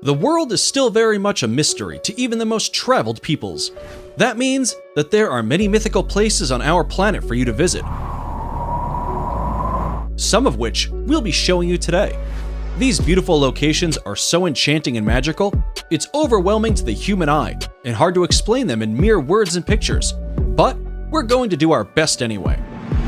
The world is still very much a mystery to even the most traveled peoples. That means that there are many mythical places on our planet for you to visit, some of which we'll be showing you today. These beautiful locations are so enchanting and magical, it's overwhelming to the human eye and hard to explain them in mere words and pictures. But we're going to do our best anyway.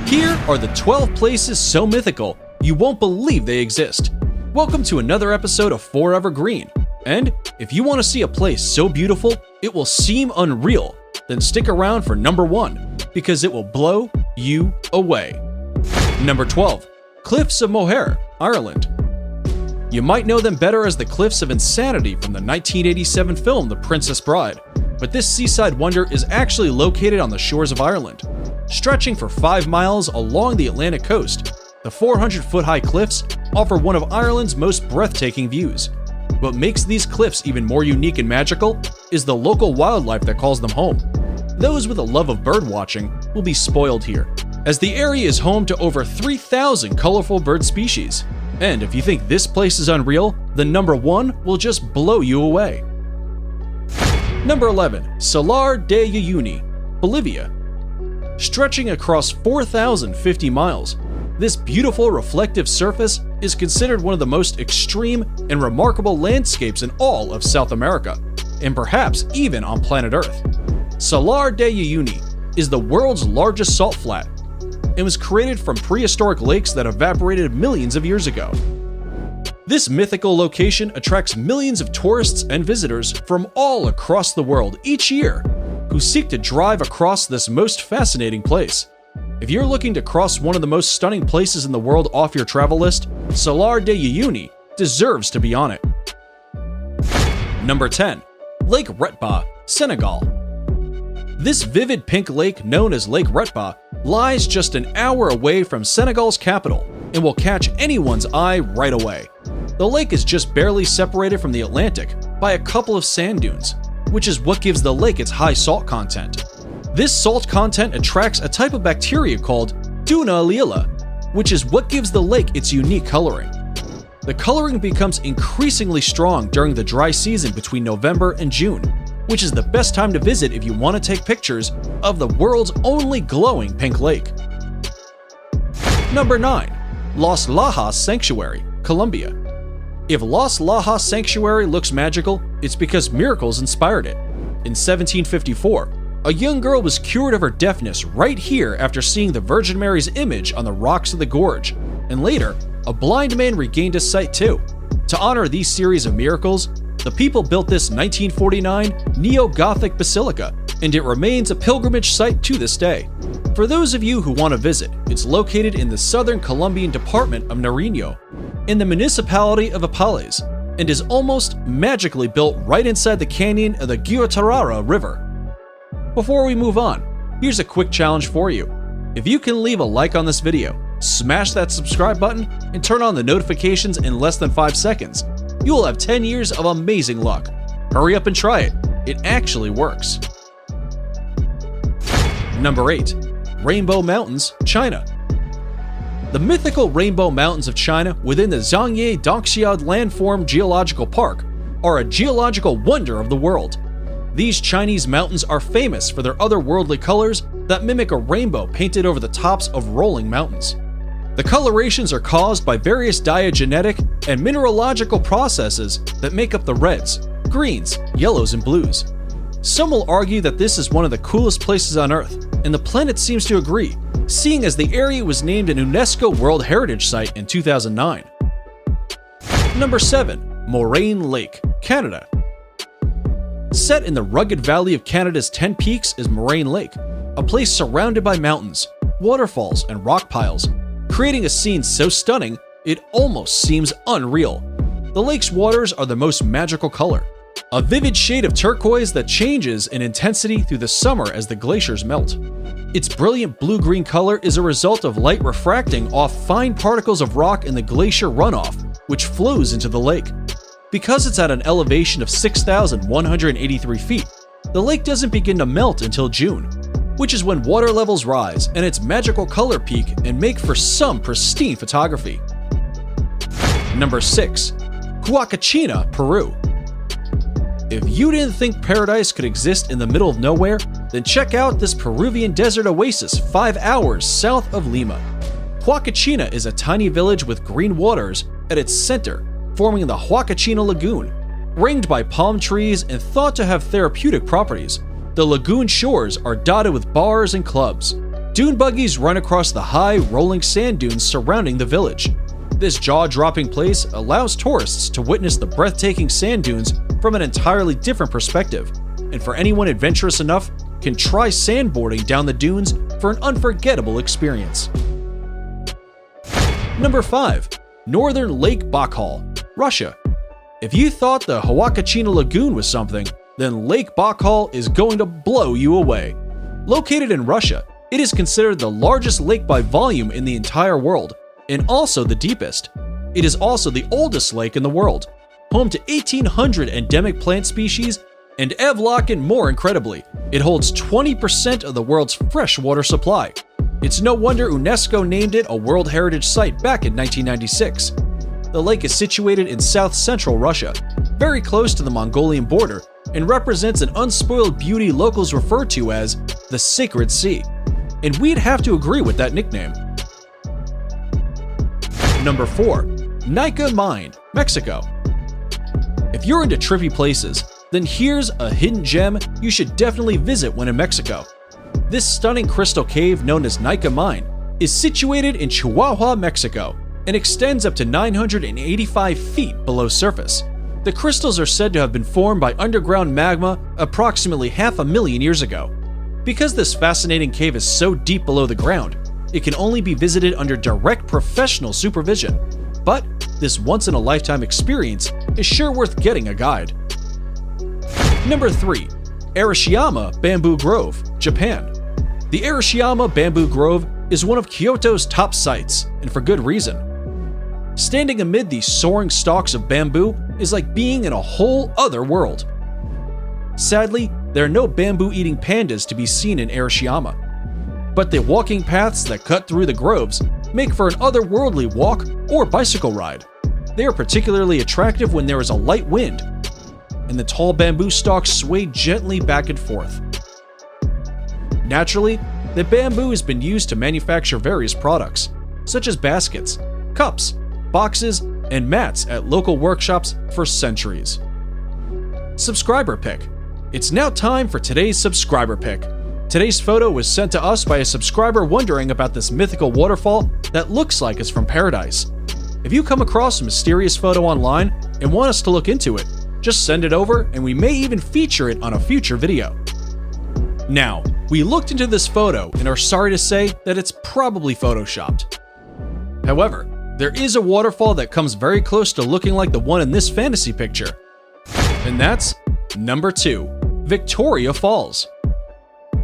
Here are the 12 places so mythical you won't believe they exist. Welcome to another episode of Forever Green. And if you want to see a place so beautiful it will seem unreal, then stick around for number 1, because it will blow you away. Number 12. Cliffs of Moher, Ireland. You might know them better as the Cliffs of Insanity from the 1987 film The Princess Bride, but this seaside wonder is actually located on the shores of Ireland. Stretching for 5 miles along the Atlantic coast, the 400-foot-high cliffs offer one of Ireland's most breathtaking views. What makes these cliffs even more unique and magical is the local wildlife that calls them home. Those with a love of birdwatching will be spoiled here, as the area is home to over 3,000 colorful bird species. And if you think this place is unreal, then number 1 will just blow you away. Number 11. Salar de Uyuni, Bolivia. Stretching across 4,050 miles, this beautiful reflective surface is considered one of the most extreme and remarkable landscapes in all of South America, and perhaps even on planet Earth. Salar de Uyuni is the world's largest salt flat and was created from prehistoric lakes that evaporated millions of years ago. This mythical location attracts millions of tourists and visitors from all across the world each year who seek to drive across this most fascinating place. If you're looking to cross one of the most stunning places in the world off your travel list, Salar de Uyuni deserves to be on it. Number 10. Lake Retba, Senegal. This vivid pink lake known as Lake Retba lies just an hour away from Senegal's capital and will catch anyone's eye right away. The lake is just barely separated from the Atlantic by a couple of sand dunes, which is what gives the lake its high salt content. This salt content attracts a type of bacteria called Duna lila, which is what gives the lake its unique coloring. The coloring becomes increasingly strong during the dry season between November and June, which is the best time to visit if you want to take pictures of the world's only glowing pink lake. Number 9. Los Lajas Sanctuary, Colombia. If Los Lajas Sanctuary looks magical, it's because miracles inspired it. In 1754, a young girl was cured of her deafness right here after seeing the Virgin Mary's image on the rocks of the gorge, and later, a blind man regained his sight too. To honor these series of miracles, the people built this 1949 neo-Gothic basilica, and it remains a pilgrimage site to this day. For those of you who want to visit, it's located in the southern Colombian department of Nariño, in the municipality of Apales, and is almost magically built right inside the canyon of the Guatarrara River. Before we move on, here's a quick challenge for you. If you can leave a like on this video, smash that subscribe button, and turn on the notifications in less than 5 seconds, you will have 10 years of amazing luck. Hurry up and try it. It actually works. Number 8. Rainbow Mountains, China. The mythical Rainbow Mountains of China within the Zhangye Doxiad Landform Geological Park are a geological wonder of the world. These Chinese mountains are famous for their otherworldly colors that mimic a rainbow painted over the tops of rolling mountains. The colorations are caused by various diagenetic and mineralogical processes that make up the reds, greens, yellows, and blues. Some will argue that this is one of the coolest places on Earth, and the planet seems to agree, seeing as the area was named an UNESCO World Heritage Site in 2009. Number 7. Moraine Lake, Canada. Set in the rugged valley of Canada's 10 Peaks is Moraine Lake, a place surrounded by mountains, waterfalls, and rock piles, creating a scene so stunning it almost seems unreal. The lake's waters are the most magical color, a vivid shade of turquoise that changes in intensity through the summer as the glaciers melt. Its brilliant blue-green color is a result of light refracting off fine particles of rock in the glacier runoff, which flows into the lake. Because it's at an elevation of 6,183 feet, the lake doesn't begin to melt until June, which is when water levels rise and its magical color peak and make for some pristine photography. Number 6. Huacachina, Peru. If you didn't think paradise could exist in the middle of nowhere, then check out this Peruvian desert oasis 5 hours south of Lima. Huacachina is a tiny village with green waters at its center, forming the Huacachina Lagoon. Ringed by palm trees and thought to have therapeutic properties, the lagoon shores are dotted with bars and clubs. Dune buggies run across the high, rolling sand dunes surrounding the village. This jaw-dropping place allows tourists to witness the breathtaking sand dunes from an entirely different perspective, and for anyone adventurous enough, can try sandboarding down the dunes for an unforgettable experience. Number 5. Northern Lake Baikal, Russia. If you thought the Huacachina Lagoon was something, then Lake Baikal is going to blow you away. Located in Russia, it is considered the largest lake by volume in the entire world, and also the deepest. It is also the oldest lake in the world, home to 1,800 endemic plant species, and Evlock, more incredibly, it holds 20% of the world's freshwater supply. It's no wonder UNESCO named it a World Heritage Site back in 1996. The lake is situated in south-central Russia, very close to the Mongolian border, and represents an unspoiled beauty locals refer to as the Sacred Sea. And we'd have to agree with that nickname. Number 4. Nika Mine, Mexico. If you're into trippy places, then here's a hidden gem you should definitely visit when in Mexico. This stunning crystal cave known as Nika Mine is situated in Chihuahua, Mexico, and extends up to 985 feet below surface. The crystals are said to have been formed by underground magma approximately 500,000 years ago. Because this fascinating cave is so deep below the ground, it can only be visited under direct professional supervision. But this once-in-a-lifetime experience is sure worth getting a guide. Number 3. Arashiyama Bamboo Grove, Japan. The Arashiyama Bamboo Grove is one of Kyoto's top sites, and for good reason. Standing amid these soaring stalks of bamboo is like being in a whole other world. Sadly, there are no bamboo-eating pandas to be seen in Arashiyama, but the walking paths that cut through the groves make for an otherworldly walk or bicycle ride. They are particularly attractive when there is a light wind, and the tall bamboo stalks sway gently back and forth. Naturally, the bamboo has been used to manufacture various products, such as baskets, cups, boxes, and mats at local workshops for centuries. Subscriber pick. It's now time for today's subscriber pick. Today's photo was sent to us by a subscriber wondering about this mythical waterfall that looks like it's from paradise. If you come across a mysterious photo online and want us to look into it, just send it over and we may even feature it on a future video. Now, we looked into this photo and are sorry to say that it's probably photoshopped. However, there is a waterfall that comes very close to looking like the one in this fantasy picture. And that's number 2, Victoria Falls.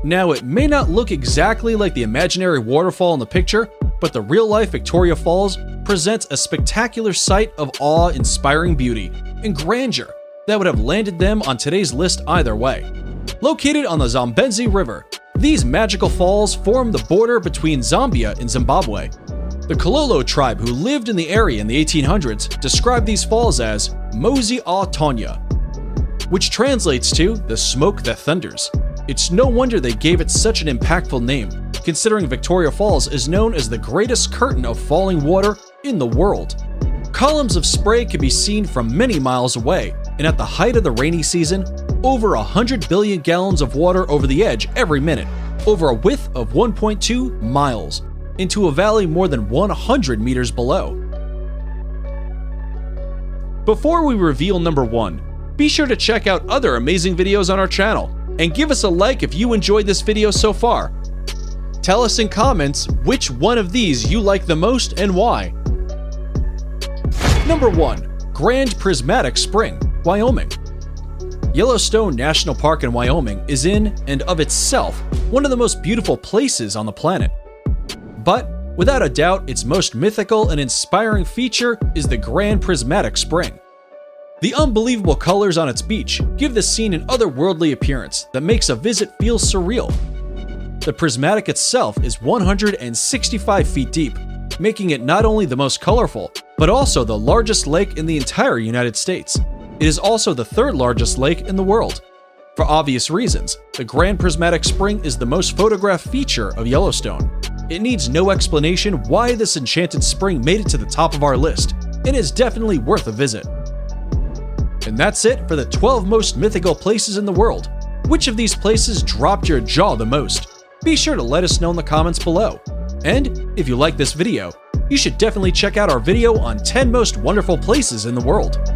Now, it may not look exactly like the imaginary waterfall in the picture, but the real-life Victoria Falls presents a spectacular sight of awe-inspiring beauty and grandeur that would have landed them on today's list either way. Located on the Zambezi River, these magical falls form the border between Zambia and Zimbabwe. The Kololo tribe who lived in the area in the 1800s described these falls as Mozi a Tonya, which translates to the smoke that thunders. It's no wonder they gave it such an impactful name, considering Victoria Falls is known as the greatest curtain of falling water in the world. Columns of spray can be seen from many miles away, and at the height of the rainy season, over 100 billion gallons of water over the edge every minute, over a width of 1.2 miles, into a valley more than 100 meters below. Before we reveal number 1, be sure to check out other amazing videos on our channel, and give us a like if you enjoyed this video so far. Tell us in comments which one of these you like the most and why. Number 1. Grand Prismatic Spring, Wyoming. Yellowstone National Park in Wyoming is in and of itself one of the most beautiful places on the planet. But, without a doubt, its most mythical and inspiring feature is the Grand Prismatic Spring. The unbelievable colors on its beach give the scene an otherworldly appearance that makes a visit feel surreal. The prismatic itself is 165 feet deep, making it not only the most colorful, but also the largest lake in the entire United States. It is also the third largest lake in the world. For obvious reasons, the Grand Prismatic Spring is the most photographed feature of Yellowstone. It needs no explanation why this enchanted spring made it to the top of our list, and is definitely worth a visit. And that's it for the 12 most mythical places in the world. Which of these places dropped your jaw the most? Be sure to let us know in the comments below. And if you like this video, you should definitely check out our video on 10 most wonderful places in the world.